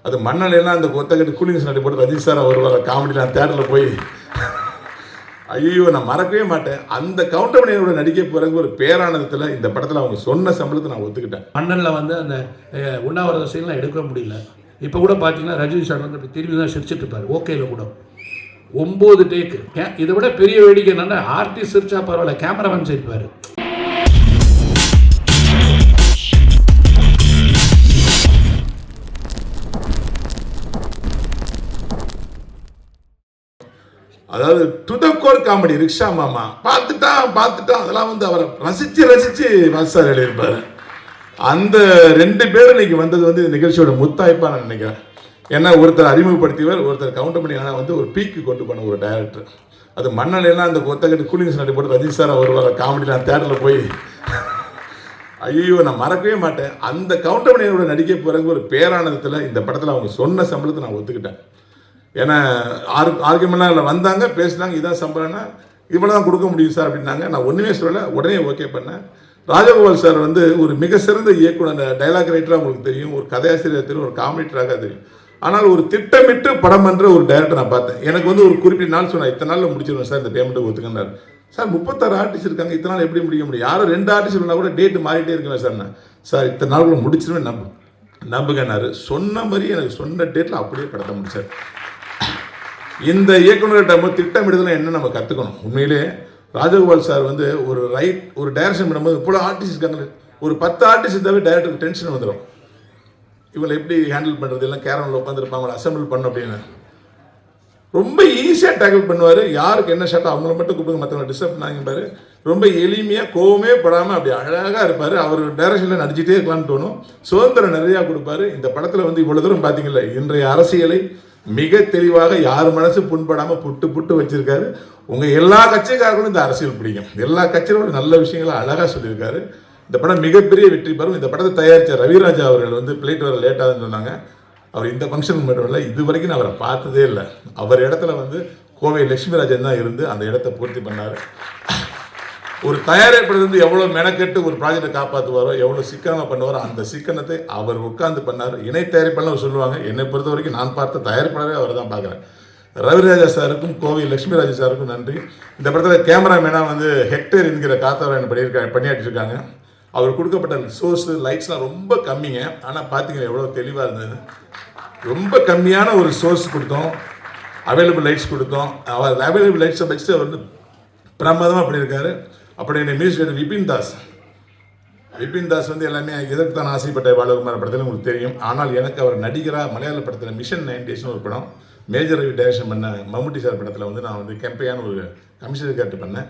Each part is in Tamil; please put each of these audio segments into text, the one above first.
அது மண்ணலையெல்லாம் அந்த கொத்தக்கட்டு கூலிங் சண்டை போட்டு ரஜினி சார் அவர் வர காமெடியில் தேட்டரில் போய் ஐயோ நான் மறக்கவே மாட்டேன். அந்த கவுண்டமணியோட நடிக்க போகிறவங்க ஒரு பேரானந்தத்தில் இந்த படத்தில் அவங்க சொன்ன சம்பளத்தை நான் ஒத்துக்கிட்டேன். மன்னனில் வந்து அந்த உண்ணாவிரத சீன்லாம் எடுக்க முடியல. இப்போ கூட பார்த்தீங்கன்னா ரஜினி சார் வந்து திரும்பி தான் சிரிச்சிட்டு இருப்பார். ஓகேல கூட 9 டேக்கு. இதை விட பெரிய வேடிக்கை என்னன்னா ஆர்டிஸ்ட் சிரிச்சா பரவாயில்ல, கேமராமேன் சிரிப்பார். அதாவது to the core comedy. Rickshaw மாமா பார்த்துட்டான் அதெல்லாம் வந்து அவரை ரசிச்சு மாஸ்டர் எழுதியிருப்பாரு. அந்த 2 பேரும் இன்னைக்கு வந்தது வந்து நிகழ்ச்சியோட முத்தாய்ப்பா நான் நினைக்கிறேன். ஏன்னா ஒருத்தர் அறிமுகப்படுத்தியவர், ஒருத்தர் கவுண்டமணி வந்து ஒரு பீக்கு கொண்டு போன ஒரு டைரக்டர். அது மண்ணலையெல்லாம் அந்த கொத்தக்கட்டு கூலிங் சண்டை போட்டு ரஜினி சார் அவர் வர காமெடியில் தேட்டரில் போய் ஐயோ நான் மறக்கவே மாட்டேன். அந்த கவுண்டமணியோட நடிக்க போகிறவங்க ஒரு பேரானந்தத்தில் இந்த படத்தில் அவங்க சொன்ன சம்பளத்தை நான் ஒத்துக்கிட்டேன். ஏன்னா ஆர்குமெண்ட்லாம் இல்லை, வந்தாங்க பேசினாங்க, இதான் சம்பளம்னா இவ்வளோ தான் கொடுக்க முடியும் சார் அப்படின்னாங்க. நான் ஒன்றுமே சொல்லலை, உடனே ஓகே பண்ணேன். ராஜகோபால் சார் வந்து ஒரு மிக சிறந்த இயக்குனர், டைலாக் ரைட்டராக உங்களுக்கு தெரியும், ஒரு கதையாசிரியர் தெரியும், ஒரு காமெடிட்டராக தெரியும். ஆனால் ஒரு திட்டமிட்டு படம் பண்ணுற ஒரு டைரக்டர் நான் பார்த்தேன். எனக்கு வந்து ஒரு குறிப்பிட்ட நாள் சொன்னேன், இத்தனை நாளில் முடிச்சிடுவேன் சார் இந்த பேமெண்ட்டுக்கு ஒத்துக்கினார். சார் 36 ஆர்டிஸ்ட் இருக்காங்க, இத்தனை நாள் எப்படி முடிக்க முடியும்? யாரும் 2 ஆர்டிஸ்ட் இருந்தால் கூட டேட்டு மாறிட்டே இருக்குவேன் சார். நான் சார் இத்தனை நாளுக்குள்ள முடிச்சிருவேன் நம்புகனாரு. சொன்ன மாதிரி எனக்கு சொன்ன டேட்டில் அப்படியே படத்தை முடிச்சார். இந்த இயக்குநர்கிட்ட திட்டமிடுதல் என்ன நம்ம கற்றுக்கணும். உண்மையிலே ராஜகோபால் சார் வந்து ஒரு டைரக்ஷன் பண்ணும்போது இவ்வளோ ஆர்டிஸ்ட் இருக்காங்க, ஒரு 10 ஆர்டிஸ்ட் இருந்தாவே டைரக்டருக்கு டென்ஷன் வந்துடும். இவங்களை எப்படி ஹேண்டில் பண்ணுறது, எல்லாம் கேரமில் உட்காந்துருப்பாங்க, அவங்களை அசம்பிள் பண்ணணும் அப்படின்னு ரொம்ப ஈஸியாக டேக்கிள் பண்ணுவார். யாருக்கு என்ன ஷாட்டோ அவங்கள மட்டும் கூப்பிடுங்க, மற்றவங்களை டிஸ்டர்ப் பண்ணாங்கப்பாரு. ரொம்ப எளிமையாக கோவமே படாமல் அப்படி அழகாக இருப்பார். அவர் டைரக்ஷனில் நடிச்சிட்டே இருக்கலாம்னு தோணும். சுதந்திரம் நிறையா கொடுப்பாரு. இந்த படத்தில் வந்து இவ்வளோ தூரம் பார்த்தீங்களா, இன்றைய அரசியலை மிக தெளிவாக யார் மனசு புண்படாமல் புட்டு வச்சிருக்காரு. உங்கள் எல்லா கட்சிக்காரர்களும் இந்த அரசியல் பிடிக்கும். எல்லா கட்சியோட நல்ல விஷயங்களை அழகாக சொல்லியிருக்காரு. இந்த படம் மிகப்பெரிய வெற்றி பெறும். இந்த படத்தை தயாரித்த ரவிராஜா அவர்கள் வந்து பிளேட் வர லேட்டாகுதுன்னு சொன்னாங்க. அவர் இந்த ஃபங்க்ஷனுக்கு மட்டும் இல்லை, இது வரைக்கும் நான் அவரை பார்த்ததே இல்லை. அவர் இடத்துல வந்து கோவை லட்சுமிராஜன் தான் இருந்து அந்த இடத்த பூர்த்தி பண்ணார். ஒரு தயாரிப்பாளர் வந்து எவ்வளோ மெனக்கெட்டு ஒரு ப்ராஜெக்டை காப்பாற்றுவாரோ, எவ்வளோ சிக்கனமாக பண்ணுவாரோ, அந்த சிக்கனத்தை அவர் உட்கார்ந்து பண்ணார். இணை தயாரிப்பாளர் சொல்லுவாங்க. என்னை பொறுத்த வரைக்கும் நான் பார்த்த தயாரிப்பாளரே அவர் தான் பார்க்குறேன். ரவிராஜா சாருக்கும் கோவை லட்சுமிராஜா சாருக்கும் நன்றி. இந்த படத்தில் கேமராமேனாக வந்து ஹெக்டர் என்கிற காத்தவராயன் பணியாற்றிருக்காங்க. அவர் கொடுக்கப்பட்ட சோர்ஸு லைட்ஸ்லாம் ரொம்ப கம்மிங்க. ஆனால் பார்த்தீங்கன்னா எவ்வளோ தெளிவாக இருந்தது. ரொம்ப கம்மியான ஒரு சோர்ஸ் கொடுத்தோம், அவைலபிள் லைட்ஸ் கொடுத்தோம். அவர் அவைலபிள் லைட்ஸை வச்சுட்டு அவர் வந்து பிரமாதமாக பண்ணியிருக்காரு. அப்படி என்னை மியூசிக் விபின் தாஸ் வந்து எல்லாமே இதற்கு தான் ஆசைப்பட்ட பாலகுமார் படத்தில் உங்களுக்கு தெரியும். ஆனால் எனக்கு அவர் நடிகராக மலையாள படத்தில் மிஷன் 90 ஒரு படம் மேஜர் ரவி டைரக்ஷன் பண்ண மம்முட்டி சார் படத்தில் வந்து நான் வந்து கெம்பையான ஒரு கமிஷனர் கேட்டு பண்ணேன்.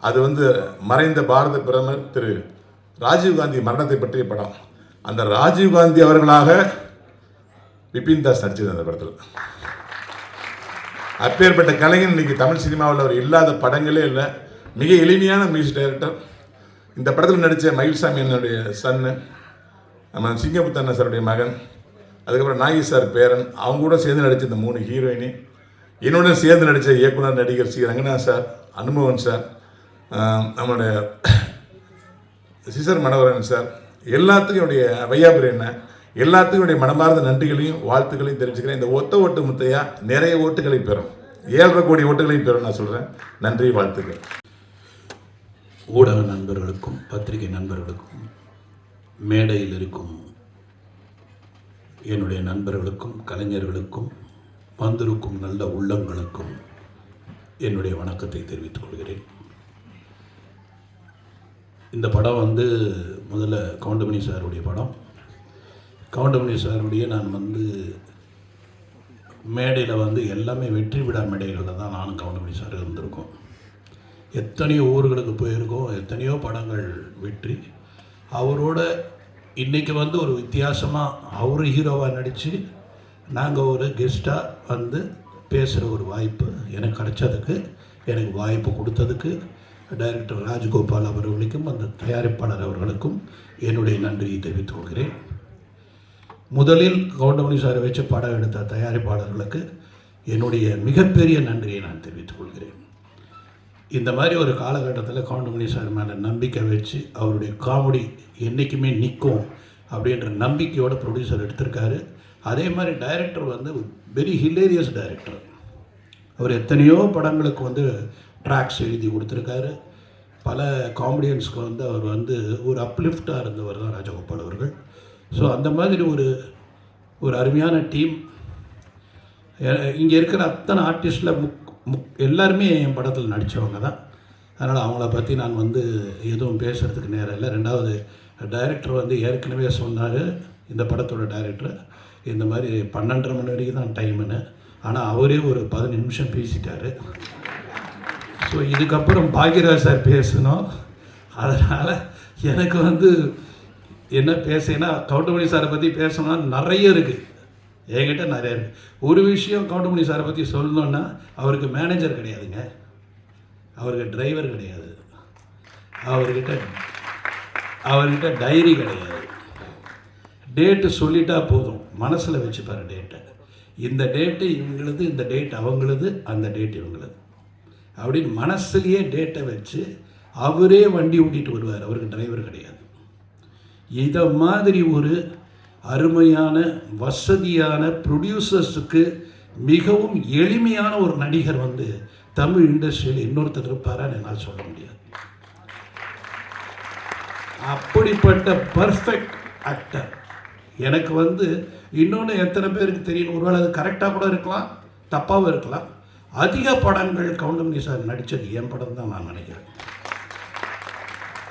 அது வந்து மறைந்த பாரத பிரதமர் திரு ராஜீவ்காந்தி மரணத்தை பற்றிய படம். அந்த ராஜீவ்காந்தி அவர்களாக விபின் தாஸ் நடிச்சது அந்த படத்தில். அப்பேற்பட்ட கலைஞன் இன்னைக்கு தமிழ் சினிமாவில் அவர் இல்லாத படங்களே இல்லை. மிக எளிமையான மியூசிக் டைரக்டர். இந்த படத்தில் நடித்த மயில்சாமி என்னுடைய சன்னு, நம்ம சிங்கமுத்தண்ண சாருடைய மகன், அதுக்கப்புறம் நாகி சார் பேரன், அவங்க கூட சேர்ந்து நடித்த இந்த 3 ஹீரோயினி, என்னுடன் சேர்ந்து நடித்த இயக்குனர் நடிகர் சி ரங்கநாத் சார், அனுமோகன் சார், நம்மளுடைய சிசர் மனோகரன் சார், எல்லாத்துக்கும் என்னுடைய வையாபுரி என்ன, எல்லாத்துக்கும் என்னுடைய மனமார்ந்த நன்றிகளையும் வாழ்த்துக்களையும் தெரிவிச்சுக்கிறேன். இந்த ஓட்டு முத்தையா நிறைய ஓட்டுகளை பெறும், 7.5 கோடி ஓட்டுகளையும் பெறும் நான் சொல்கிறேன். நன்றி, வாழ்த்துக்கள். ஊடக நண்பர்களுக்கும் பத்திரிகை நண்பர்களுக்கும் மேடையில் இருக்கும் என்னுடைய நண்பர்களுக்கும் கலைஞர்களுக்கும் வந்திருக்கும் நல்ல உள்ளங்களுக்கும் என்னுடைய வணக்கத்தை தெரிவித்துக் கொள்கிறேன். இந்த படம் வந்து முதல்ல கவுண்டமணி சாருடைய படம். கவுண்டமணி சாருடைய நான் வந்து மேடையில் வந்து எல்லாமே வெற்றி விழா மேடைகளில் தான் நானும் கவுண்டமணி சார் இருந்திருக்கோம். எத்தனையோ ஊர்களுக்கு போயிருக்கோம், எத்தனையோ படங்கள் வெற்றி. அவரோட இன்றைக்கி வந்து ஒரு வித்தியாசமாக அவர் ஹீரோவாக நடித்து நாங்கள் ஒரு கெஸ்ட்டாக வந்து பேசுகிற ஒரு வாய்ப்பு எனக்கு கிடைச்சதுக்கு, எனக்கு வாய்ப்பு கொடுத்ததுக்கு டைரக்டர் ராஜகோபால் அவர்களுக்கும் அந்த தயாரிப்பாளர் அவர்களுக்கும் என்னுடைய நன்றியை தெரிவித்துக் கொள்கிறேன். முதலில் கவுண்டமணி சாரை வச்சு படம் எடுத்த தயாரிப்பாளர்களுக்கு என்னுடைய மிகப்பெரிய நன்றியை நான் தெரிவித்துக் கொள்கிறேன். இந்த மாதிரி ஒரு காலகட்டத்தில் கவுண்டமணி சார் மேலே நம்பிக்கை வச்சு அவருடைய காமெடி என்றைக்குமே நிற்கும் அப்படின்ற நம்பிக்கையோட ப்ரொடியூசர் எடுத்திருக்காரு. அதே மாதிரி டைரக்டர் வந்து வெரி ஹிலேரியஸ் டைரக்டர். அவர் எத்தனையோ படங்களுக்கு வந்து ட்ராக்ஸ் எழுதி கொடுத்துருக்காரு. பல காமெடியன்ஸ்க்கு வந்து அவர் வந்து ஒரு அப்லிஃப்டாக இருந்தவர் தான் ராஜகோபால் அவர்கள். ஸோ அந்த மாதிரி ஒரு அருமையான டீம். இங்கே இருக்கிற அத்தனை ஆர்டிஸ்டில் எல்லாருமே என் படத்தில் நடித்தவங்க தான். அதனால் அவங்கள பற்றி நான் வந்து எதுவும் பேசுகிறதுக்கு நேரம் இல்லை. ரெண்டாவது, டைரக்டர் வந்து ஏற்கனவே சொன்னார், இந்த படத்தோட டைரக்டர் இந்த மாதிரி 12:30 மணி வரைக்கும் தான் டைமுன்னு. ஆனால் அவரே ஒரு 15 நிமிஷம் பேசிட்டார். ஸோ இதுக்கப்புறம் பாக்யராஜ் சார் பேசணும். அதனால் எனக்கு வந்து என்ன பேசுனா, கவுண்டமணி சாரை பற்றி பேசணும்னா நிறைய இருக்குது, என்கிட்ட நிறைய இருக்குது. ஒரு விஷயம் கவுண்டமணி சாரை பற்றி சொல்லணுன்னா, அவருக்கு மேனேஜர் கிடையாதுங்க, அவருக்கு டிரைவர் கிடையாது, அவர்கிட்ட டைரி கிடையாது. டேட்டு சொல்லிட்டா போதும், மனசில் வச்சுப்பார் டேட்டை. இந்த டேட்டு இவங்களுது, இந்த டேட் அவங்களுது, அந்த டேட் இவங்களுது அப்படின்னு மனசுலேயே டேட்டை வச்சு அவரே வண்டி ஓட்டிகிட்டு வருவார். அவருக்கு டிரைவர் கிடையாது. இதை மாதிரி ஒரு அருமையான வசதியான ப்ரொடியூசர்ஸுக்கு மிகவும் எளிமையான ஒரு நடிகர் வந்து தமிழ் இண்டஸ்ட்ரியில் இன்னொருத்தர் இருப்பாரான்னு என்னால் சொல்ல முடியாது. அப்படிப்பட்ட பர்ஃபெக்ட் ஆக்டர் எனக்கு வந்து இன்னொன்று எத்தனை பேருக்கு தெரியும், ஒருவேளை அது கரெக்டாக கூட இருக்கலாம், தப்பாகவும் இருக்கலாம். அதிக படங்கள் கவுண்டமணி சார் நடித்தது என் படம் தான் நான் நினைக்கிறேன்.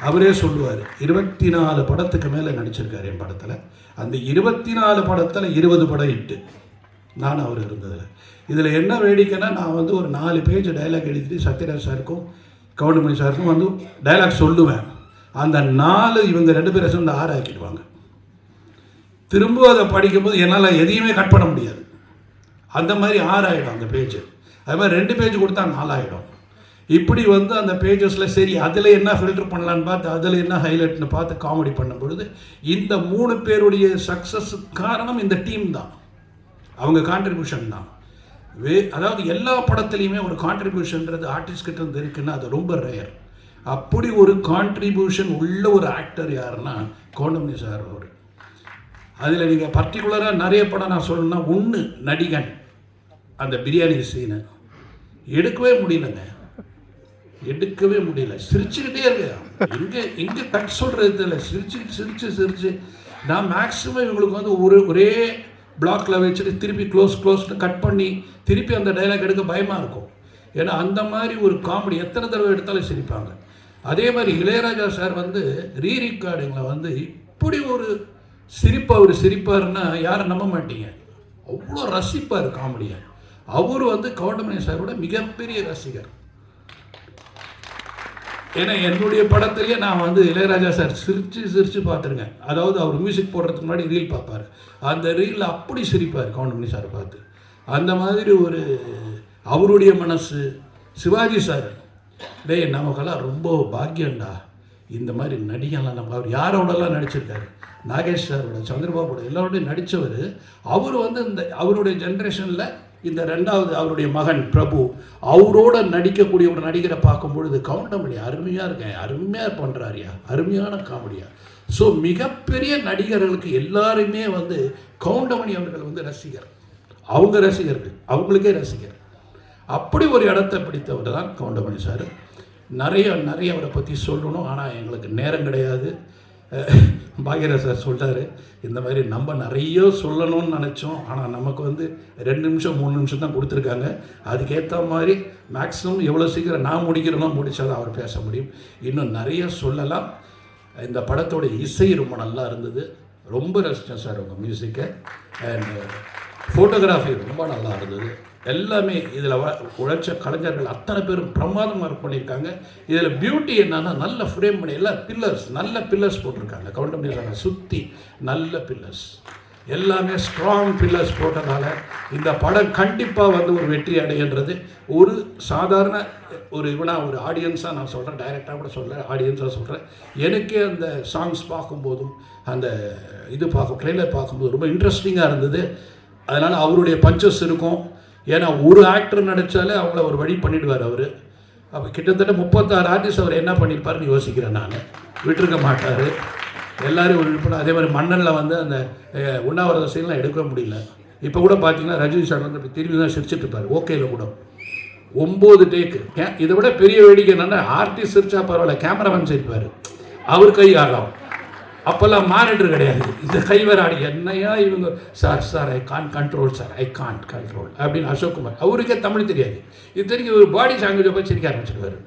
அவரே சொல்லுவார், 24 படத்துக்கு மேலே நடிச்சிருக்காரு என் படத்தில். அந்த 24 படத்தில் 20 படம் இட்டு நான் அவர் இருந்ததில். இதில் என்ன வேடிக்கைன்னா, நான் வந்து ஒரு 4 பேஜ் டைலாக் எழுதிட்டு சத்யராஜ் சாருக்கும் கவுண்டமணி சாருக்கும் வந்து டைலாக் சொல்லுவேன். அந்த 4 இவங்க 2 பேரை சேர்ந்து 6 ஆக்கிடுவாங்க. திரும்ப அதை படிக்கும்போது என்னால் எதையுமே கட் பண்ண முடியாது. அந்த மாதிரி 6 ஆகிடும் அந்த பேஜ். அது மாதிரி 2 பேஜ் கொடுத்தா 4 ஆகிடும். இப்படி வந்து அந்த பேஜஸில் சரி அதில் என்ன ஃபில்டர் பண்ணலான்னு பார்த்து, அதில் என்ன ஹைலைட்னு பார்த்து காமெடி பண்ணும் பொழுது இந்த 3 பேருடைய சக்ஸஸுக்கு காரணம் இந்த டீம் தான், அவங்க கான்ட்ரிபியூஷன் தான். அதாவது எல்லா படத்துலையுமே ஒரு கான்ட்ரிபியூஷன்றது ஆர்டிஸ்ட் கிட்ட இருந்து இருக்குன்னா அது ரொம்ப ரேர். அப்படி ஒரு கான்ட்ரிபியூஷன் உள்ள ஒரு ஆக்டர் யாருன்னா கவுண்டமணி சார் அவர். அதில் நீங்கள் பர்டிகுலராக நிறைய படம் நான் சொல்லணும்னா, ஒன்று நடிகன், அந்த பிரியாணி சீனை எடுக்கவே முடியலங்க, எடுக்கவே முடியல. சிரிச்சுக்கிட்டே இருக்கு, எங்கே கட் சொல்கிறது இல்லை, சிரிச்சு நான் மேக்ஸிமம் இவங்களுக்கு வந்து ஒரே பிளாக்கில் வச்சுட்டு திருப்பி க்ளோஸ்னு கட் பண்ணி திருப்பி அந்த டைலாக் எடுக்க பயமாக இருக்கும். ஏன்னா அந்த மாதிரி ஒரு காமெடி எத்தனை தடவை எடுத்தாலும் சிரிப்பாங்க. அதே மாதிரி இளையராஜா சார் வந்து ரீரெக்கார்டிங்கில் வந்து இப்படி ஒரு அவர் சிரிப்பாருன்னா யாரும் நம்ப மாட்டீங்க, அவ்வளோ ரசிப்பார் காமெடியை. அவர் வந்து கவுண்டமணி சாரோட மிகப்பெரிய ரசிகர். ஏன்னா என்னுடைய படத்துலேயே நான் வந்து இளையராஜா சார் சிரித்து பார்த்துருக்கேன். அதாவது அவர் மியூசிக் போடுறதுக்கு முன்னாடி ரீல் பார்ப்பார், அந்த ரீலில் அப்படி சிரிப்பார் கவுண்டமணி சாரை பார்த்து. அந்த மாதிரி ஒரு அவருடைய மனசு. சிவாஜி சார், டேய் நமக்கெல்லாம் ரொம்ப பாக்கியம்டா, இந்த மாதிரி நடிகெல்லாம் நம்ம அவர் யாரோடலாம் நடிச்சிருக்காரு, நாகேஷ் சாரோட, சந்திரபாபுட எல்லாரோடையும் நடித்தவர். அவர் வந்து இந்த அவருடைய ஜென்ரேஷனில் இந்த 2வது அவருடைய மகன் பிரபு, அவரோட நடிக்கக்கூடிய ஒரு நடிகரை பார்க்கும் பொழுது கவுண்டமணி அருமையாக இருக்கேன், அருமையாக பண்ணுறாரியா, அருமையான காமெடியா. ஸோ மிகப்பெரிய நடிகர்களுக்கு எல்லாருமே வந்து கவுண்டமணி அவர்கள் வந்து ரசிகர், அவங்க ரசிகர்கள், அவங்களுக்கே ரசிகர். அப்படி ஒரு இடத்தை பிடித்தவர் தான் கவுண்டமணி சார். நிறைய அவரை பற்றி சொல்லணும், ஆனால் எங்களுக்கு நேரம் கிடையாது. பாக்யராஜ் சார் சொல்கிறாரு, இந்த மாதிரி நம்ம நிறைய சொல்லணும்னு நினச்சோம், ஆனால் நமக்கு வந்து 2 நிமிஷம் 3 நிமிஷம் தான் கொடுத்துருக்காங்க. அதுக்கேற்ற மாதிரி மேக்ஸிமம் எவ்வளோ சீக்கிரம் நான் முடிக்கிறேனோ முடித்தா தான் அவர் பேச முடியும். இன்னும் நிறைய சொல்லலாம். இந்த படத்தோட இசை ரொம்ப நல்லா இருந்தது, ரொம்ப ரசித்தேன் சார் உங்கள் மியூசிக்கை. அண்ட் ஃபோட்டோகிராஃபி ரொம்ப நல்லா இருந்தது. எல்லாமே இதில் உழைச்ச கலைஞர்கள் அத்தனை பேரும் பிரமாதமாக ஒர்க் பண்ணியிருக்காங்க. இதில் பியூட்டி என்னன்னா, நல்ல ஃப்ரேம் பண்ணி எல்லாம் நல்ல பில்லர்ஸ் போட்டிருக்காங்க. கவுண்டமணி சாரை சுற்றி நல்ல பில்லர்ஸ், எல்லாமே ஸ்ட்ராங் பில்லர்ஸ் போட்டதால் இந்த படம் கண்டிப்பாக வந்து ஒரு வெற்றி அடைகின்றது. ஒரு சாதாரண ஒரு ஆடியன்ஸாக நான் சொல்கிறேன், டைரக்டாக கூட சொல்கிறேன், ஆடியன்ஸாக சொல்கிறேன். எனக்கே அந்த சாங்ஸ் பார்க்கும்போதும் அந்த ட்ரெய்லர் பார்க்கும்போது ரொம்ப இன்ட்ரெஸ்டிங்காக இருந்தது. அதனால் அவருடைய பஞ்சஸ் இருக்கும். ஏன்னா ஒரு ஆக்டர் நடித்தாலே அவங்கள ஒரு வழி பண்ணிவிடுவார் அவர். அப்போ கிட்டத்தட்ட 36 ஆர்டிஸ்ட் அவர் என்ன பண்ணியிருப்பாருன்னு யோசிக்கிறேன் நான். விட்டுருக்க மாட்டார். எல்லாரும் ஒரு விழிப்புணர்வு. அதே மாதிரி மன்னனில் வந்து அந்த உண்ணாவிரத சீன்லாம் எடுக்க முடியல. இப்போ கூட பார்த்தீங்கன்னா ரஜினி சார் வந்து இப்போ திரும்பி தான் சிரிச்சிட்டு இருப்பார். ஓகேயில் கூட 9 டேக்கு. இதை விட பெரிய வேடிக்கை என்னென்னா, ஆர்டிஸ்ட் சிரிச்சா பரவாயில்ல, கேமராமேன் சிரிப்பார். அவர் கை ஆடும். அப்போல்லாம் மானிட்டர் கிடையாது. இந்த கை வேற ஆடி என்னையா இவங்க, sir I can't control sir, I can't control அப்படின்னு அசோக்குமார். அவருக்கே தமிழ் தெரியாது. இது தெரிஞ்சு ஒரு பாடி லாங்குவேஜை போய் சிரிக்க ஆரம்பிச்சிடுவார்.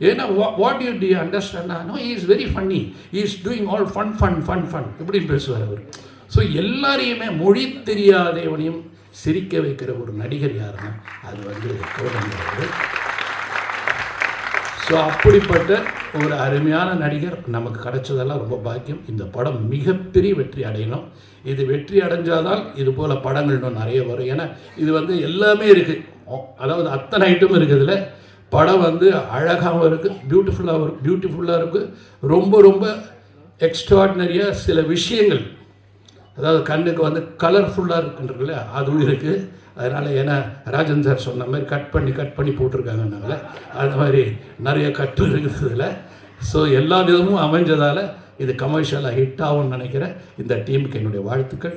ஏன்னா what you understand? No, he is very funny, he is doing all fun இப்படின்னு பேசுவார் அவர். ஸோ எல்லாரையுமே மொழி தெரியாதவனையும் சிரிக்க வைக்கிற ஒரு நடிகர் யாருன்னா அது வந்து கௌதம். ஸோ அப்படிப்பட்ட ஒரு அருமையான நடிகர் நமக்கு கிடைச்சதெல்லாம் ரொம்ப பாக்கியம். இந்த படம் மிகப்பெரிய வெற்றி அடையணும். இது வெற்றி அடைஞ்சாதான் இது போல் படங்கள் இன்னும் நிறைய வரும். ஏன்னா இது வந்து எல்லாமே இருக்குது, அதாவது அத்தனை ஐட்டம் இருக்குதுல. படம் வந்து அழகாகவும் இருக்குது, பியூட்டிஃபுல்லாக இருக்குது. ரொம்ப ரொம்ப எக்ஸ்ட்ராடினரியாக சில விஷயங்கள், அதாவது கண்ணுக்கு வந்து கலர்ஃபுல்லாக இருக்குன்றதுல அதுவும் இருக்குது. அதனால் ஏன்னா ராஜன் சார் சொன்ன மாதிரி கட் பண்ணி போட்டிருக்காங்கனால அது மாதிரி நிறைய கட்டு இருக்குதுல. ஸோ எல்லா விதமும் அமைஞ்சதால் இது கமர்ஷியலாக ஹிட் ஆகும்னு நினைக்கிறேன். இந்த டீமுக்கு என்னுடைய வாழ்த்துக்கள்.